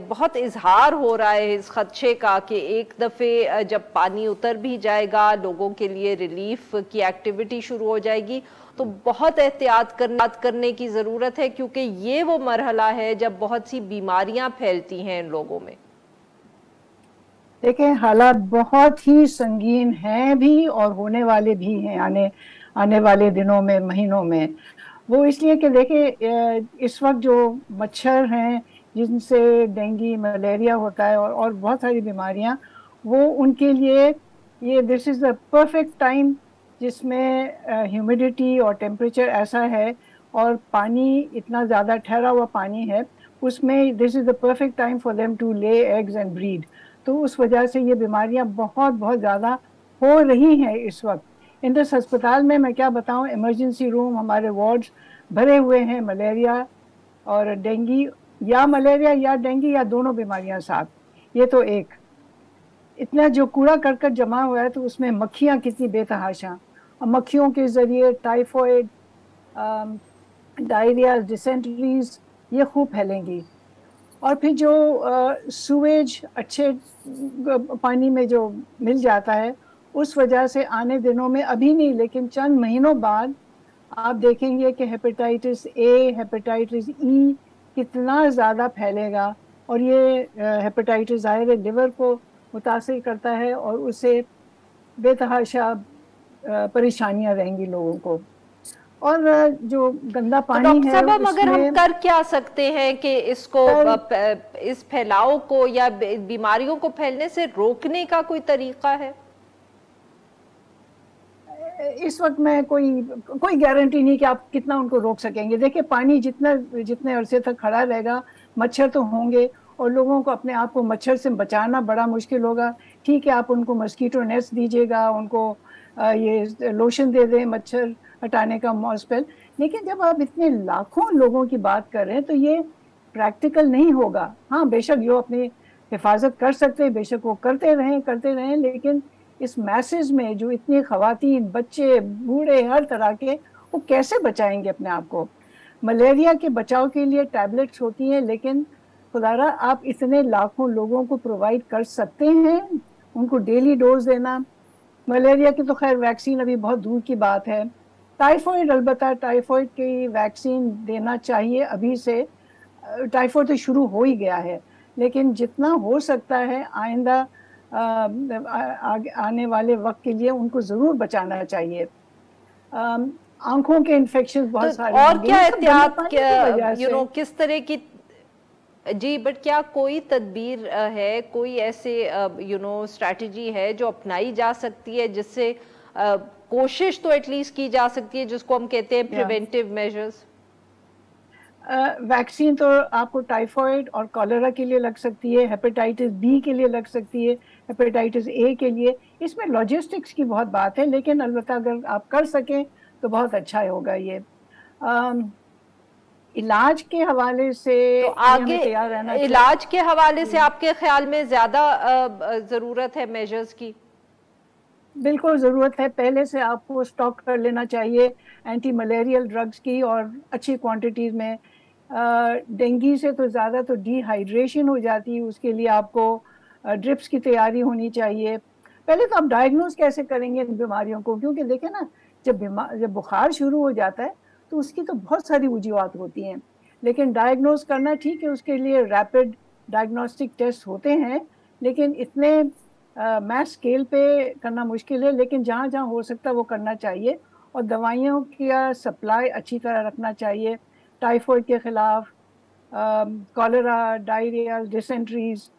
बहुत इजहार हो रहा है इस खदशे का कि एक दफ़े जब पानी उतर भी जाएगा, लोगों के लिए रिलीफ की एक्टिविटी शुरू हो जाएगी, तो बहुत एहतियात करने की ज़रूरत है, क्योंकि ये वो मरहला है जब बहुत सी बीमारियां फैलती हैं इन लोगों में। देखें, हालात बहुत ही संगीन हैं भी और होने वाले भी हैं आने आने वाले दिनों में, महीनों में। वो इसलिए कि देखिए, इस वक्त जो मच्छर हैं जिनसे डेंगू मलेरिया होता है और बहुत सारी बीमारियां, वो उनके लिए ये this is the perfect time जिसमें ह्यूमिडिटी और टेम्परेचर ऐसा है और पानी इतना ज़्यादा ठहरा हुआ पानी है उसमें। This is the perfect time for them to lay eggs and breed. तो उस वजह से ये बीमारियां बहुत बहुत ज़्यादा हो रही हैं इस वक्त। इंडस अस्पताल में मैं क्या बताऊं, इमरजेंसी रूम, हमारे वार्ड्स भरे हुए हैं मलेरिया और डेंगू, या मलेरिया या डेंगू या दोनों बीमारियां साथ। ये तो एक इतना जो कूड़ा करकट जमा हुआ है तो उसमें मक्खियां कितनी बेतहाशा, और मक्खियों के जरिए टाइफॉइड, डायरिया, डिसेंट्रीज ये खूब फैलेंगी। और फिर जो सुवेज अच्छे पानी में जो मिल जाता है, उस वजह से आने दिनों में, अभी नहीं लेकिन चंद महीनों बाद, आप देखेंगे कि हेपेटाइटिस ए, हेपेटाइटिस ई कितना ज़्यादा फैलेगा। और ये हेपेटाइटिस ज़ाहिर है लिवर को मुतासिर करता है और उससे बेतहाशा परेशानियां रहेंगी लोगों को। और जो गंदा तो पानी डॉक्टर है साहब, मगर हम उसमें कर क्या सकते हैं कि इसको, इस फैलाव को या बीमारियों को फैलने से रोकने का कोई तरीका है? इस वक्त में कोई कोई गारंटी नहीं कि आप कितना उनको रोक सकेंगे। देखिए, पानी जितना जितने अरसे तक खड़ा रहेगा, मच्छर तो होंगे और लोगों को अपने आप को मच्छर से बचाना बड़ा मुश्किल होगा। ठीक है, आप उनको मस्कीटो नेट्स दीजिएगा, उनको ये लोशन दे दें मच्छर हटाने का, मॉस्पेल। लेकिन जब आप इतने लाखों लोगों की बात कर रहे हैं तो ये प्रैक्टिकल नहीं होगा। हाँ, बेशक जो अपनी हिफाजत कर सकते हैं बेशक वो करते रहें, लेकिन इस मैसेज में जो इतनी खवातीन, बच्चे, बूढ़े, हर तरह के, वो कैसे बचाएंगे अपने आप को? मलेरिया के बचाव के लिए टैबलेट्स होती हैं, लेकिन खुदारा आप इतने लाखों लोगों को प्रोवाइड कर सकते हैं? उनको डेली डोज देना। मलेरिया की तो खैर वैक्सीन अभी बहुत दूर की बात है। टाइफॉइड, अलबत्ता टाइफॉइड की वैक्सीन देना चाहिए अभी से। टाइफॉइड तो शुरू हो ही गया है, लेकिन जितना हो सकता है आइंदा आने वाले वक्त के लिए उनको जरूर बचाना चाहिए। आंखों के इन्फेक्शन तो बहुत सारे और होंगे क्या ये सब गंदे एहतियात, पानी की वजह से। किस तरह की, जी, बट क्या कोई तदबीर है, कोई ऐसे स्ट्रैटेजी है जो अपनाई जा सकती है जिससे कोशिश तो एटलीस्ट की जा सकती है, जिसको हम कहते हैं प्रिवेंटिव मेजर्स? वैक्सीन तो आपको टाइफॉइड और कॉलेरा के लिए लग सकती है, हेपेटाइटिस बी के लिए लग सकती है, हेपेटाइटिस ए के लिए। इसमें लॉजिस्टिक्स की बहुत बात है, लेकिन अलबत्ता अगर आप कर सकें तो बहुत अच्छा होगा ये। इलाज के हवाले से तो ये आगे हमें तैयार रहना इलाज के हवाले से चाहिए। आपके ख्याल में ज्यादा जरूरत है मेजर्स की? बिल्कुल ज़रूरत है, पहले से आपको स्टॉक कर लेना चाहिए एंटी मलेरियल ड्रग्स की, और अच्छी क्वांटिटीज़ में। डेंगू से तो ज़्यादा तो डिहाइड्रेशन हो जाती है, उसके लिए आपको ड्रिप्स की तैयारी होनी चाहिए। पहले तो आप डायग्नोज कैसे करेंगे इन बीमारियों को, क्योंकि देखें ना, जब बुखार शुरू हो जाता है तो उसकी तो बहुत सारी वजूहत होती हैं, लेकिन डायग्नोज करना ठीक है, उसके लिए रैपिड डायग्नोस्टिक टेस्ट होते हैं, लेकिन इतने मैस स्केल पे करना मुश्किल है। लेकिन जहाँ जहाँ हो सकता है वो करना चाहिए, और दवाइयों की सप्लाई अच्छी तरह रखना चाहिए टाइफॉइड के खिलाफ, कॉलेरा, डायरिया, डिसेंट्रीज,